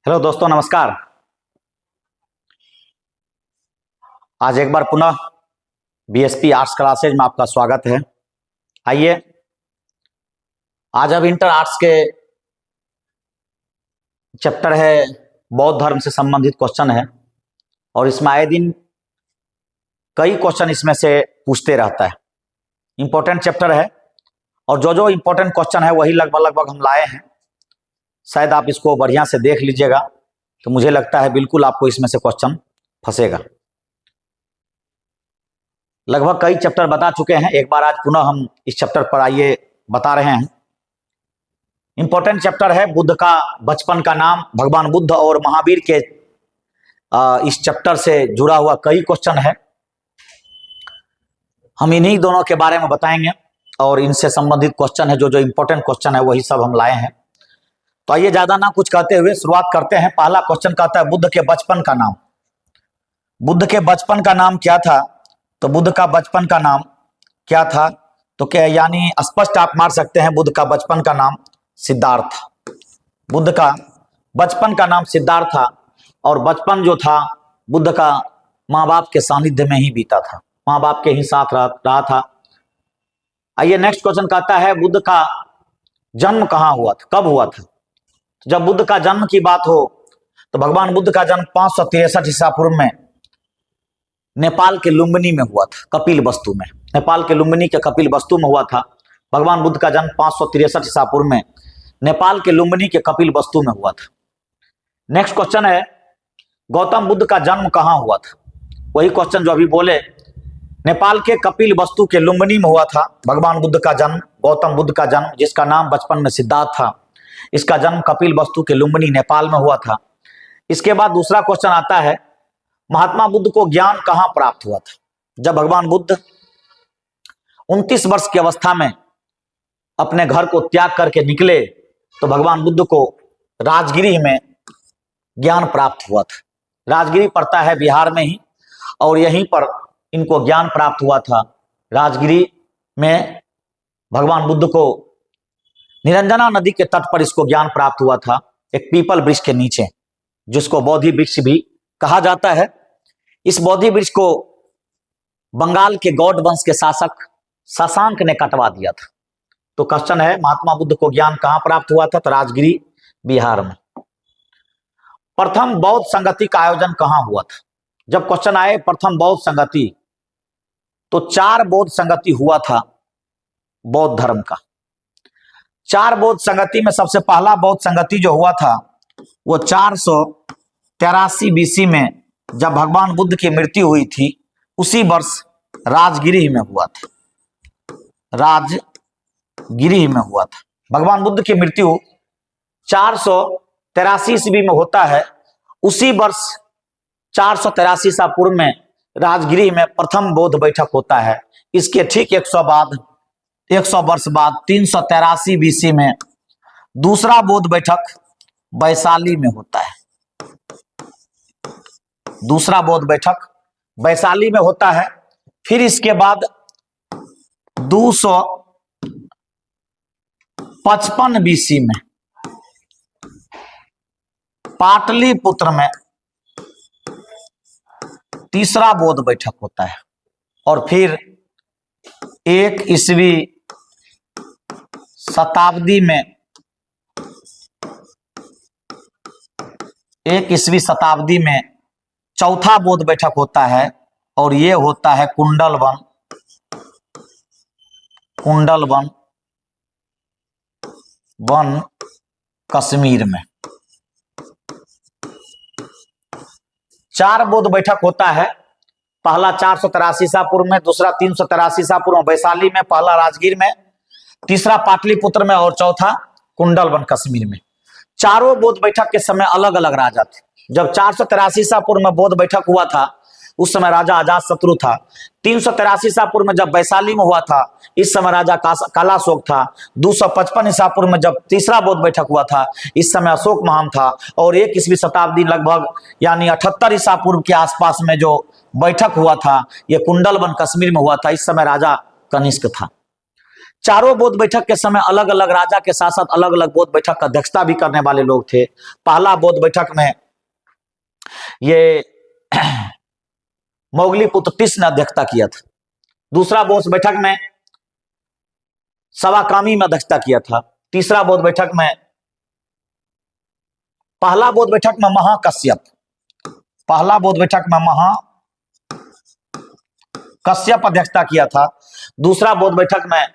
Hello दोस्तों, नमस्कार। आज एक बार पुनः बीएसपी आर्ट्स क्लासेज में आपका स्वागत है। आइए, आज अब इंटर आर्ट्स के चैप्टर है बौद्ध धर्म से संबंधित क्वेश्चन है और इसमें आए दिन कई क्वेश्चन इसमें से पूछते रहता है। इंपॉर्टेंट चैप्टर है और जो इंपॉर्टेंट क्वेश्चन है वही लगभग हम लाए हैं। शायद आप इसको बढ़िया से देख लीजिएगा तो मुझे लगता है बिल्कुल आपको इसमें से क्वेश्चन फंसेगा। लगभग कई चैप्टर बता चुके हैं, एक बार आज पुनः हम इस चैप्टर पर आइए बता रहे हैं। इंपॉर्टेंट चैप्टर है बुद्ध का बचपन का नाम। भगवान बुद्ध और महावीर के इस चैप्टर से जुड़ा हुआ कई क्वेश्चन है। हम इन्हीं दोनों के बारे में बताएंगे और इनसे संबंधित क्वेश्चन है, जो इंपॉर्टेंट क्वेश्चन है वही सब हम लाए हैं। तो आइए ज्यादा ना कुछ कहते हुए शुरुआत करते हैं। पहला क्वेश्चन कहता है बुद्ध के बचपन का नाम। बुद्ध के बचपन का नाम क्या था? तो बुद्ध का बचपन का नाम क्या था? तो क्या यानी स्पष्ट आप मार सकते हैं, बुद्ध का बचपन का नाम सिद्धार्थ। बुद्ध का बचपन का नाम सिद्धार्थ था और बचपन जो था बुद्ध का माँ बाप के सानिध्य में ही बीता था, माँ बाप के ही साथ रहा था। आइए नेक्स्ट क्वेश्चन कहता है बुद्ध का जन्म कहाँ हुआ था, कब हुआ था? जब बुद्ध का जन्म की बात हो तो भगवान बुद्ध का जन्म 563 ईसा पूर्व में नेपाल के लुम्बिनी में हुआ था, कपिल वस्तु में। नेपाल के लुम्बिनी के कपिल वस्तु में हुआ था। भगवान बुद्ध का जन्म 563 ईसा पूर्व में नेपाल के लुम्बिनी के कपिल वस्तु में हुआ था। नेक्स्ट क्वेश्चन है गौतम बुद्ध का जन्म कहाँ हुआ था? वही क्वेश्चन जो अभी बोले, नेपाल के कपिल वस्तु के लुम्बिनी में हुआ था भगवान बुद्ध का जन्म, गौतम बुद्ध का जन्म, जिसका नाम बचपन में सिद्धार्थ था। इसका जन्म कपिल वस्तु के लुम्बिनी नेपाल में हुआ था। इसके बाद दूसरा क्वेश्चन आता है महात्मा बुद्ध को ज्ञान कहाँ प्राप्त हुआ था? जब भगवान बुद्ध 29 वर्ष की अवस्था में अपने घर को त्याग करके निकले तो भगवान बुद्ध को राजगिरी में ज्ञान प्राप्त हुआ था। राजगिरी पड़ता है बिहार में ही और यहीं पर इनको ज्ञान प्राप्त हुआ था। राजगिरी में भगवान बुद्ध को निरंजना नदी के तट पर इसको ज्ञान प्राप्त हुआ था, एक पीपल वृक्ष के नीचे, जिसको बोधि वृक्ष भी कहा जाता है। इस बोधि वृक्ष को बंगाल के गौड़ वंश के शासक शशांक ने कटवा दिया था। तो क्वेश्चन है महात्मा बुद्ध को ज्ञान कहां प्राप्त हुआ था? तो राजगिरी बिहार में। प्रथम बौद्ध संगति का आयोजन कहां हुआ था? जब क्वेश्चन आए प्रथम बौद्ध संगति, तो 4 बौद्ध संगति हुआ था बौद्ध धर्म का। 4 बौद्ध संगति में सबसे पहला बौद्ध संगति जो हुआ था वो 483 बीसी में जब भगवान बुद्ध की मृत्यु हुई थी, उसी वर्ष राजगिरी में हुआ था। राजगिरी में हुआ था। भगवान बुद्ध की मृत्यु 483 ईस्वी में होता है। उसी वर्ष 483 ईसा पूर्व में राजगिरी में प्रथम बौद्ध बैठक होता है। इसके ठीक 100 वर्ष बाद 383 बीसी में दूसरा बौद्ध बैठक वैशाली में होता है। दूसरा बौद्ध बैठक वैशाली में होता है। फिर इसके बाद 255 बीसी में पाटलिपुत्र में तीसरा बौद्ध बैठक होता है और फिर 1 ईस्वी शताब्दी में चौथा बौद्ध बैठक होता है और ये होता है कुंडलवन कश्मीर में। 4 बौद्ध बैठक होता है। पहला 483 ईसा पूर्व में, दूसरा 383 ईसा पूर्व में वैशाली में, पहला राजगीर में, तीसरा पाटलिपुत्र में और चौथा कुंडलवन कश्मीर में। चारों बौद्ध बैठक के समय अलग अलग राजा थे। जब 483 ईसा पूर्व में बौद्ध बैठक हुआ था उस समय राजा अजातशत्रु था। 383 ईसा पूर्व में जब वैशाली में हुआ था इस समय राजा कालाशोक था। 255 ईसा पूर्व में जब तीसरा बौद्ध बैठक हुआ था इस समय अशोक महान था। और 1 ईस्वी शताब्दी लगभग यानी 78 ईसा पूर्व के आसपास में जो बैठक हुआ था ये कुंडलवन कश्मीर में हुआ था, इस समय राजा कनिष्क था। चारों बौद्ध बैठक के समय अलग अलग राजा के साथ साथ अलग अलग बौद्ध बैठक का अध्यक्षता भी करने वाले लोग थे। पहला बौद्ध बैठक में ये मोगलीपुत्र तीस ने अध्यक्षता किया था। दूसरा बौद्ध बैठक में सवाकामी में अध्यक्षता किया था। तीसरा बौद्ध बैठक में पहला बौद्ध बैठक में महाकश्यप, पहला बौद्ध बैठक में महाकश्यप अध्यक्षता किया था। दूसरा बौद्ध बैठक में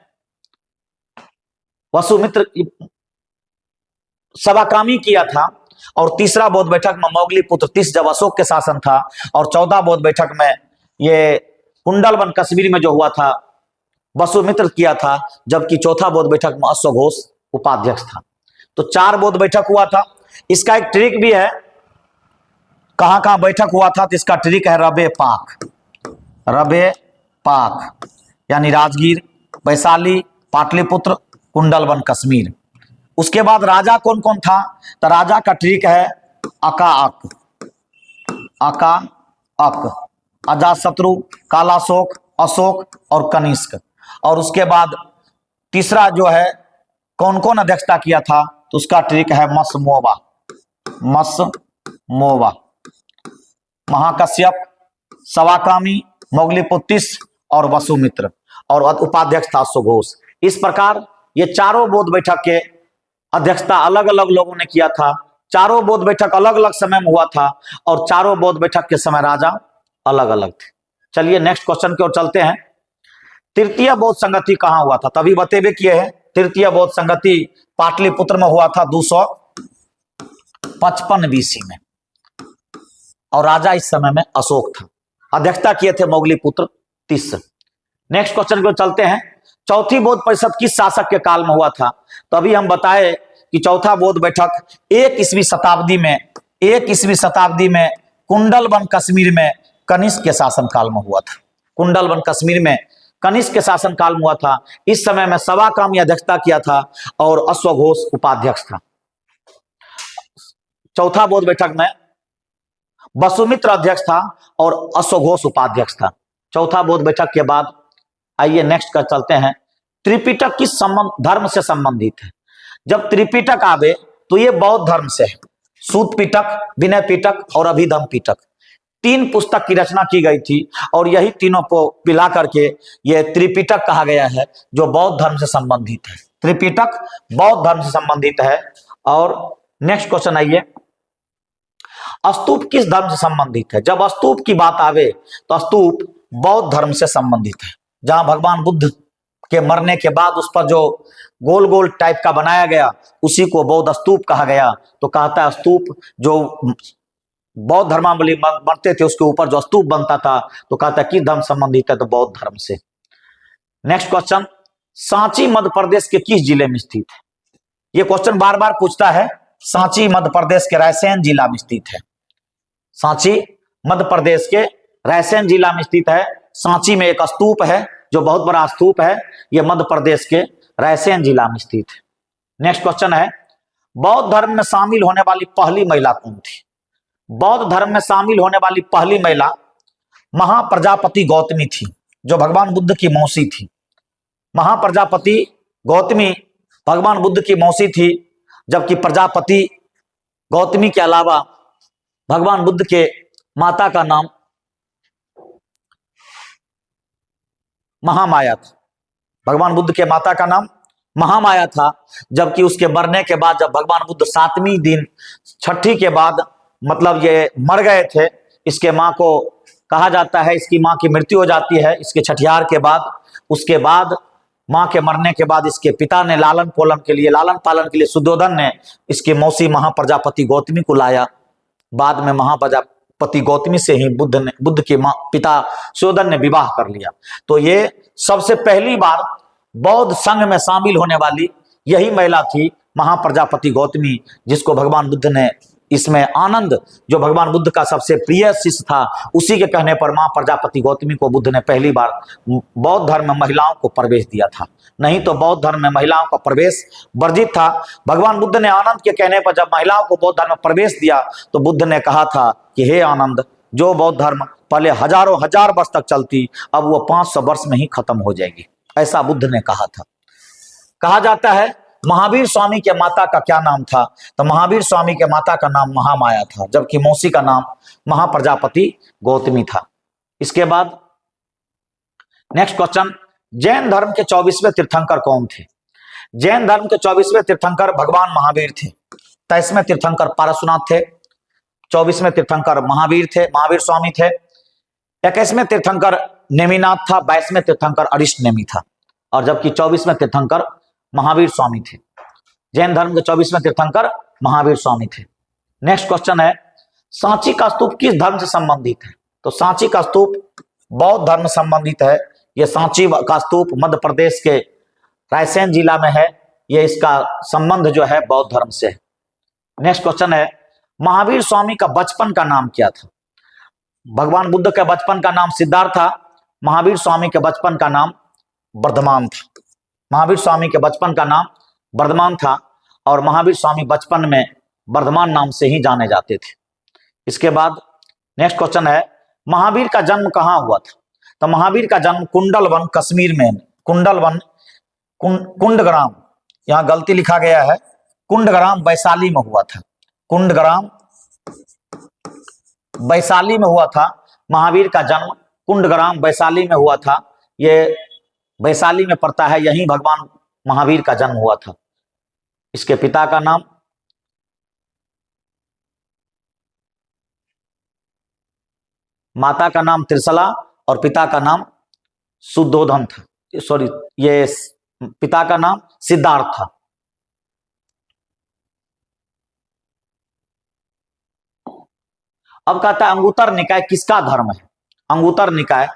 वसुमित्र सवाकामी किया था। और तीसरा बौद्ध बैठक में मोगलीपुत्र तीस जब अशोक के शासन था। और 14 बौद्ध बैठक में ये कुंडलवन कश्मीर में जो हुआ था वसुमित्र किया था। जबकि चौथा बौद्ध बैठक में अश्वघोष उपाध्यक्ष था। तो 4 बौद्ध बैठक हुआ था। इसका एक ट्रिक भी है, कहां कहां बैठक हुआ था, तो इसका ट्रिक है रबे पाक, रबे पाक यानी राजगीर, वैशाली, पाटलिपुत्र, कुंडलवन कश्मीर। उसके बाद राजा कौन कौन था, तो राजा का ट्रिक है अका अक, अका अक, अजातशत्रु, कालाशोक, अशोक और कनिष्क। और उसके बाद तीसरा जो है कौन कौन अध्यक्षता किया था, तो उसका ट्रिक है मसमोवा, मसमोवा, महाकश्यप, सवाकामी, मोगलीपुत्र तीस और वसुमित्र। और उपाध्यक्ष था अश्वघोष। इस प्रकार ये चारों बौद्ध बैठक के अध्यक्षता अलग अलग लोगों ने किया था। चारों बौद्ध बैठक अलग अलग समय में हुआ था और चारों बौद्ध बैठक के समय राजा अलग अलग थे। चलिए नेक्स्ट क्वेश्चन की ओर चलते हैं। तृतीय बौद्ध संगति कहां हुआ था, तभी बतेबे किए हैं। तृतीय बौद्ध संगति पाटलिपुत्र में हुआ था 255 बीसी में और राजा इस समय में अशोक था। अध्यक्षता किए थे मोगलीपुत्र तीस। नेक्स्ट क्वेश्चन को चलते हैं। चौथी बौद्ध परिषद किस शासक के काल में हुआ था, तो अभी हम बताए कि चौथा बौद्ध बैठक 1 ईस्वी शताब्दी में कुंडलवन कश्मीर में कनिष्क के शासन काल में हुआ था। कुंडलवन कश्मीर में कनिष्क के शासन काल में हुआ था। इस समय में सवाकामी अध्यक्षता किया था और अश्वघोष उपाध्यक्ष था। चौथा बौद्ध बैठक में वसुमित्र अध्यक्ष था और अश्वघोष उपाध्यक्ष था। चौथा बौद्ध बैठक के बाद आइए नेक्स्ट कर चलते हैं। त्रिपिटक किस धर्म से संबंधित है। जब त्रिपिटक आवे तो ये बौद्ध धर्म से है। सूत पिटक, विनय पिटक और अभिधम पिटक 3 पुस्तक की रचना की गई थी और यही तीनों को मिला करके ये त्रिपिटक कहा गया है, जो बौद्ध धर्म से संबंधित है। त्रिपिटक बौद्ध धर्म से संबंधित है। और नेक्स्ट क्वेश्चन आइए, स्तूप किस धर्म से संबंधित है। जब स्तूप की बात आवे तो स्तूप बौद्ध धर्म से संबंधित है। जहां भगवान बुद्ध के मरने के बाद उस पर जो गोल गोल टाइप का बनाया गया उसी को बौद्ध स्तूप कहा गया। तो कहता है स्तूप जो बौद्ध धर्मावलंबी बनते थे उसके ऊपर जो स्तूप बनता था, तो कहता है किस धर्म संबंधित है, तो बौद्ध धर्म से। नेक्स्ट क्वेश्चन, सांची मध्य प्रदेश के किस जिले में स्थित है। यह क्वेश्चन बार बार पूछता है। सांची मध्य प्रदेश के रायसेन जिला में स्थित है। सांची मध्य प्रदेश के रायसेन जिला में स्थित है। सांची में एक स्तूप है जो बहुत बड़ा स्तूप है, यह मध्य प्रदेश के रायसेन जिला में स्थित है। नेक्स्ट क्वेश्चन है, बौद्ध धर्म में शामिल होने वाली पहली महिला कौन थी। बौद्ध धर्म में शामिल होने वाली पहली महिला महाप्रजापति गौतमी थी, जो भगवान बुद्ध की मौसी थी। महाप्रजापति गौतमी भगवान बुद्ध की मौसी थी, जबकि प्रजापति गौतमी के अलावा भगवान बुद्ध के माता का नाम महामाया था। भगवान बुद्ध के माता का नाम महामाया था, जबकि उसके मरने के बाद जब भगवान बुद्ध 7वें दिन छठी के बाद मतलब ये मर गए थे, इसके माँ को कहा जाता है इसकी माँ की मृत्यु हो जाती है इसके छठियार के बाद। उसके बाद माँ के मरने के बाद इसके पिता ने लालन पालन के लिए सुद्धोधन ने इसके मौसी महाप्रजापति गौतमी को लाया। बाद में महाप्रजापति गौतमी से ही बुद्ध के पिता सुद्धोधन ने विवाह कर लिया। तो ये सबसे पहली बार बौद्ध संघ में शामिल होने वाली यही महिला थी, महाप्रजापति गौतमी, जिसको भगवान बुद्ध ने इसमें आनंद, जो भगवान बुद्ध का सबसे प्रिय शिष्य था, उसी के कहने पर मां प्रजापति गौतमी को बुद्ध ने पहली बार बौद्ध धर्म में महिलाओं को प्रवेश दिया था। नहीं तो बौद्ध धर्म में महिलाओं का प्रवेश वर्जित था। भगवान बुद्ध ने आनंद के कहने पर जब महिलाओं को बौद्ध धर्म में प्रवेश दिया तो बुद्ध ने कहा था कि हे आनंद, जो बौद्ध धर्म पहले हजारों हजार वर्ष तक चलती, अब वो 500 वर्ष में ही खत्म हो जाएगी, ऐसा बुद्ध ने कहा था। कहा जाता है महावीर स्वामी के माता का क्या नाम था? तो महावीर स्वामी के माता का नाम महामाया था, जबकि मौसी का नाम महाप्रजापति गौतमी था। इसके बाद नेक्स्ट क्वेश्चन, जैन धर्म के 24वें तीर्थंकर कौन थे? जैन धर्म के 24वें तीर्थंकर भगवान महावीर थे। 23वें तीर्थंकर पारसनाथ थे। 24वें तीर्थंकर महावीर थे, महावीर स्वामी थे। 21वें तीर्थंकर नेमिनाथ था। 22वें तीर्थंकर अरिष्ट नेमि था, और जबकि 24वें तीर्थंकर महावीर स्वामी थे। जैन धर्म के 24वें तीर्थंकर महावीर स्वामी थे। नेक्स्ट क्वेश्चन है, सांची का स्तूप किस धर्म से संबंधित है? तो सांची का स्तूप बौद्ध धर्म संबंधित है। यह सांची का स्तूप मध्य प्रदेश के रायसेन जिला में है। यह इसका संबंध जो है बौद्ध धर्म से है। नेक्स्ट क्वेश्चन है, महावीर स्वामी का बचपन का नाम क्या था? भगवान बुद्ध के बचपन का नाम सिद्धार्थ था। महावीर स्वामी के बचपन का नाम वर्धमान था। महावीर स्वामी के बचपन का नाम वर्धमान था, और महावीर स्वामी बचपन में वर्धमान नाम से ही जाने जाते थे। इसके बाद नेक्स्ट क्वेश्चन है, महावीर का जन्म कहाँ हुआ था? तो महावीर का जन्म कुंडलवन कश्मीर में, कुंडलवन कुंडग्राम, यहां गलती लिखा गया है, कुंडग्राम वैशाली में हुआ था। कुंडग्राम वैशाली में हुआ था। महावीर का जन्म कुंडग्राम वैशाली में हुआ था। ये वैशाली में पड़ता है, यहीं भगवान महावीर का जन्म हुआ था। इसके पिता का नाम माता का नाम त्रिशला और पिता का नाम सुद्धोधन था। सॉरी, ये पिता का नाम सिद्धार्थ था। अब कहता है अंगुत्तर निकाय किसका धर्म है? अंगुत्तर निकाय,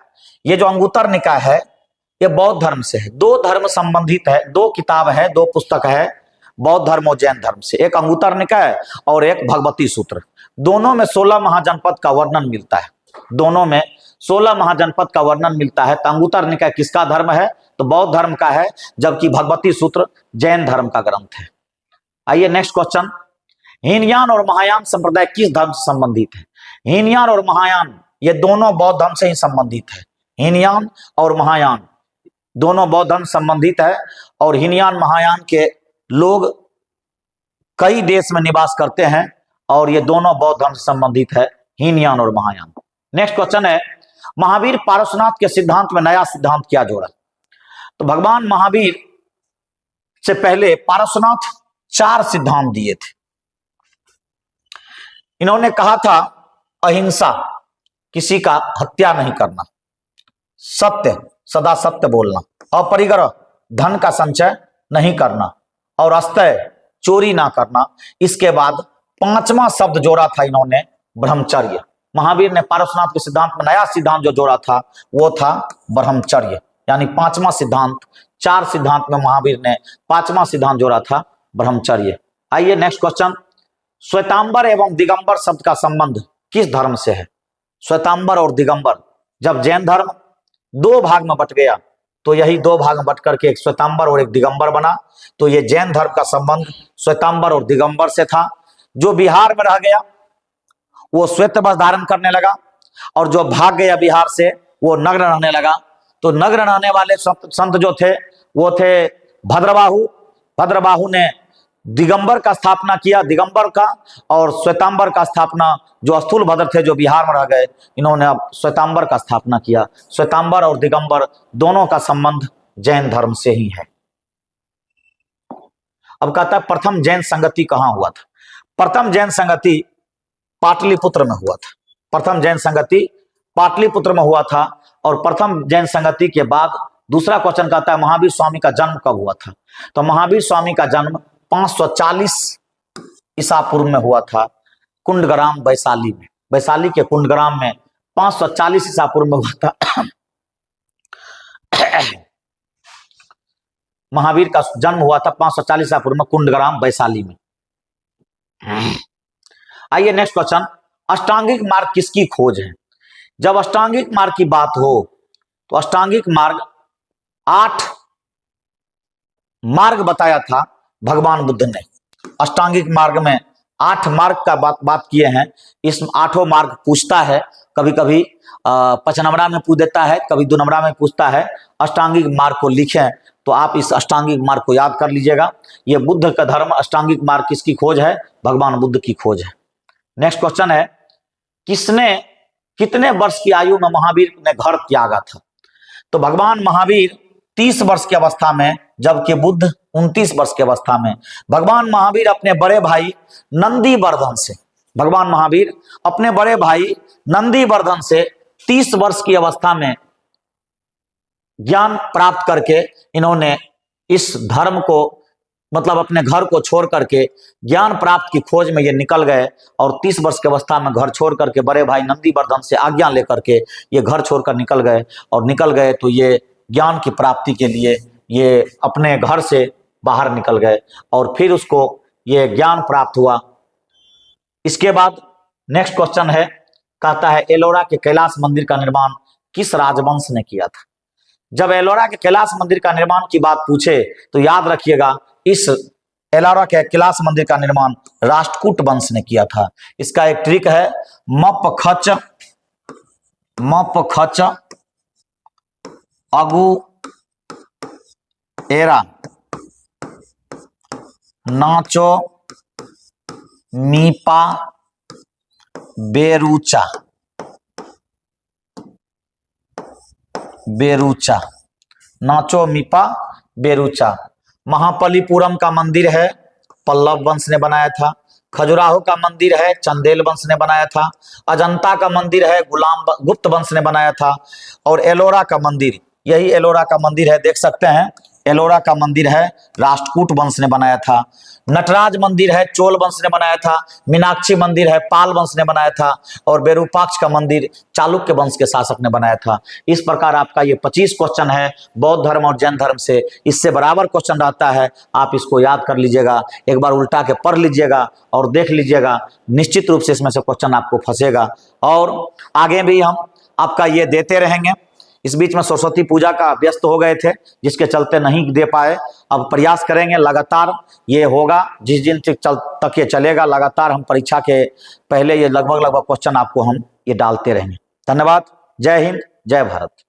ये जो अंगुत्तर निकाय है ये बौद्ध धर्म से है। दो धर्म संबंधित है, दो किताब है, दो पुस्तक है बौद्ध धर्म और जैन धर्म से, एक अंगुत्तर निकाय और एक भगवती सूत्र। दोनों में 16 महाजनपद का वर्णन मिलता है। दोनों में 16 महाजनपद का वर्णन मिलता है। तो अंगुत्तर निकाय किसका धर्म है? तो बौद्ध धर्म का है, जबकि भगवती सूत्र जैन धर्म का ग्रंथ है। आइए नेक्स्ट क्वेश्चन, हीनयान और महायान संप्रदाय किस धर्म से संबंधित है? हीनयान और महायान ये दोनों बौद्ध धर्म से ही संबंधित है। हीनयान और महायान दोनों बौद्ध धर्म संबंधित है, और हीनयान महायान के लोग कई देश में निवास करते हैं, और ये दोनों बौद्ध धर्म से संबंधित है, हीनयान और महायान। नेक्स्ट क्वेश्चन है, महावीर पारसनाथ के सिद्धांत में नया सिद्धांत क्या जोड़ा? तो भगवान महावीर से पहले पारसनाथ 4 सिद्धांत दिए थे। इन्होंने कहा था अहिंसा, किसी का हत्या नहीं करना, सत्य, सदा सत्य बोलना, अपरिग्रह, धन का संचय नहीं करना, और अस्तय, चोरी ना करना। इसके बाद 5वां शब्द जोड़ा था इन्होंने, ब्रह्मचर्य। महावीर ने पारसनाथ के सिद्धांत में नया सिद्धांत जो जोड़ा था वो था ब्रह्मचर्य, यानी 5वां सिद्धांत। 4 सिद्धांत में महावीर ने 5वां सिद्धांत जोड़ा था ब्रह्मचर्य। आइए नेक्स्ट क्वेश्चन, श्वेतांबर एवं दिगंबर शब्द का संबंध किस धर्म से है? श्वेतांबर और दिगंबर, जब जैन धर्म 2 भाग में बट गया तो यही 2 भाग में बट करके एक श्वेतांबर और एक दिगंबर बना। तो ये जैन धर्म का संबंध श्वेतांबर और दिगंबर से था। जो बिहार में रह गया वो श्वेत वस्त्र धारण करने लगा, और जो भाग गया बिहार से वो नग्न रहने लगा। तो नग्न रहने वाले संत जो थे वो थे भद्रबाहु। भद्रबाहु ने दिगंबर का स्थापना किया, दिगंबर का, और श्वेतांबर का स्थापना जो स्थूल भद्र थे जो बिहार में रह गए, इन्होंने अब श्वेतांबर का स्थापना किया। श्वेतांबर और दिगंबर दोनों का संबंध जैन धर्म से ही है। अब कहता है प्रथम जैन संगति कहां हुआ था? प्रथम जैन संगति पाटलिपुत्र में हुआ था। प्रथम जैन संगति पाटलिपुत्र में हुआ था। और प्रथम जैन संगति के बाद दूसरा क्वेश्चन कहता है महावीर स्वामी का जन्म कब हुआ था? तो महावीर स्वामी का जन्म 540 ईसा पूर्व में हुआ था, कुंडग्राम वैशाली में। वैशाली के कुंडग्राम में 540 ईसा पूर्व में हुआ था। महावीर का जन्म हुआ था 540 ईसा पूर्व में कुंडग्राम वैशाली में। आइए नेक्स्ट क्वेश्चन, अष्टांगिक मार्ग किसकी खोज है? जब अष्टांगिक मार्ग की बात हो तो अष्टांगिक मार्ग 8 मार्ग बताया था भगवान बुद्ध ने। अष्टांगिक मार्ग में 8 मार्ग का बात किए हैं। इस 8 मार्ग पूछता है, कभी कभी 5 नंबरा में पूछ देता है, कभी 2 नंबरा में पूछता है। अष्टांगिक मार्ग को लिखें तो आप इस अष्टांगिक मार्ग को याद कर लीजिएगा। ये बुद्ध का धर्म अष्टांगिक मार्ग किसकी खोज है? भगवान बुद्ध की खोज है। नेक्स्ट क्वेश्चन है, कितने वर्ष की आयु में महावीर ने घर त्यागा था? तो भगवान महावीर 30 वर्ष की अवस्था में, जबकि बुद्ध 29 वर्ष की अवस्था में। भगवान महावीर अपने बड़े भाई नंदीवर्धन से, भगवान महावीर अपने बड़े भाई नंदीवर्धन से 30 वर्ष की अवस्था में ज्ञान प्राप्त करके इन्होंने इस धर्म को, मतलब अपने घर को छोड़ करके ज्ञान प्राप्त की खोज में ये निकल गए। और 30 वर्ष की अवस्था में घर छोड़ करके बड़े भाई नंदीवर्धन से आज्ञा लेकर के ये घर छोड़कर निकल गए। और निकल गए तो ये ज्ञान की प्राप्ति के लिए ये अपने घर से बाहर निकल गए और फिर उसको ये ज्ञान प्राप्त हुआ। इसके बाद नेक्स्ट क्वेश्चन है, कहता है एलोरा के कैलाश मंदिर का निर्माण किस राजवंश ने किया था? जब एलोरा के कैलाश मंदिर का निर्माण की बात पूछे तो याद रखिएगा, इस एलोरा के कैलाश मंदिर का निर्माण राष्ट्रकूट वंश ने किया था। इसका एक ट्रिक है, मप खच अगु एरा नाचो मीपा बेरूचा नाचो मीपा बेरूचा। महाबलीपुरम का मंदिर है, पल्लव वंश ने बनाया था। खजुराहो का मंदिर है, चंदेल वंश ने बनाया था। अजंता का मंदिर है, गुप्त वंश ने बनाया था। और एलोरा का मंदिर, यही एलोरा का मंदिर है, देख सकते हैं एलोरा का मंदिर है, राष्ट्रकूट वंश ने बनाया था। नटराज मंदिर है, चोल वंश ने बनाया था। मीनाक्षी मंदिर है, पाल वंश ने बनाया था। और बेरूपाक्ष का मंदिर चालुक्य वंश के शासक ने बनाया था। इस प्रकार आपका ये 25 क्वेश्चन है बौद्ध धर्म और जैन धर्म से। इससे बराबर क्वेश्चन रहता है, आप इसको याद कर लीजिएगा, एक बार उल्टा के पढ़ लीजिएगा और देख लीजिएगा, निश्चित रूप से इसमें से क्वेश्चन आपको फंसेगा। और आगे भी हम आपका ये देते रहेंगे। इस बीच में सरस्वती पूजा का व्यस्त हो गए थे, जिसके चलते नहीं दे पाए। अब प्रयास करेंगे, लगातार ये होगा, जिस दिन तक ये चलेगा लगातार हम परीक्षा के पहले ये लगभग क्वेश्चन आपको हम ये डालते रहेंगे। धन्यवाद। जय हिंद, जय भारत।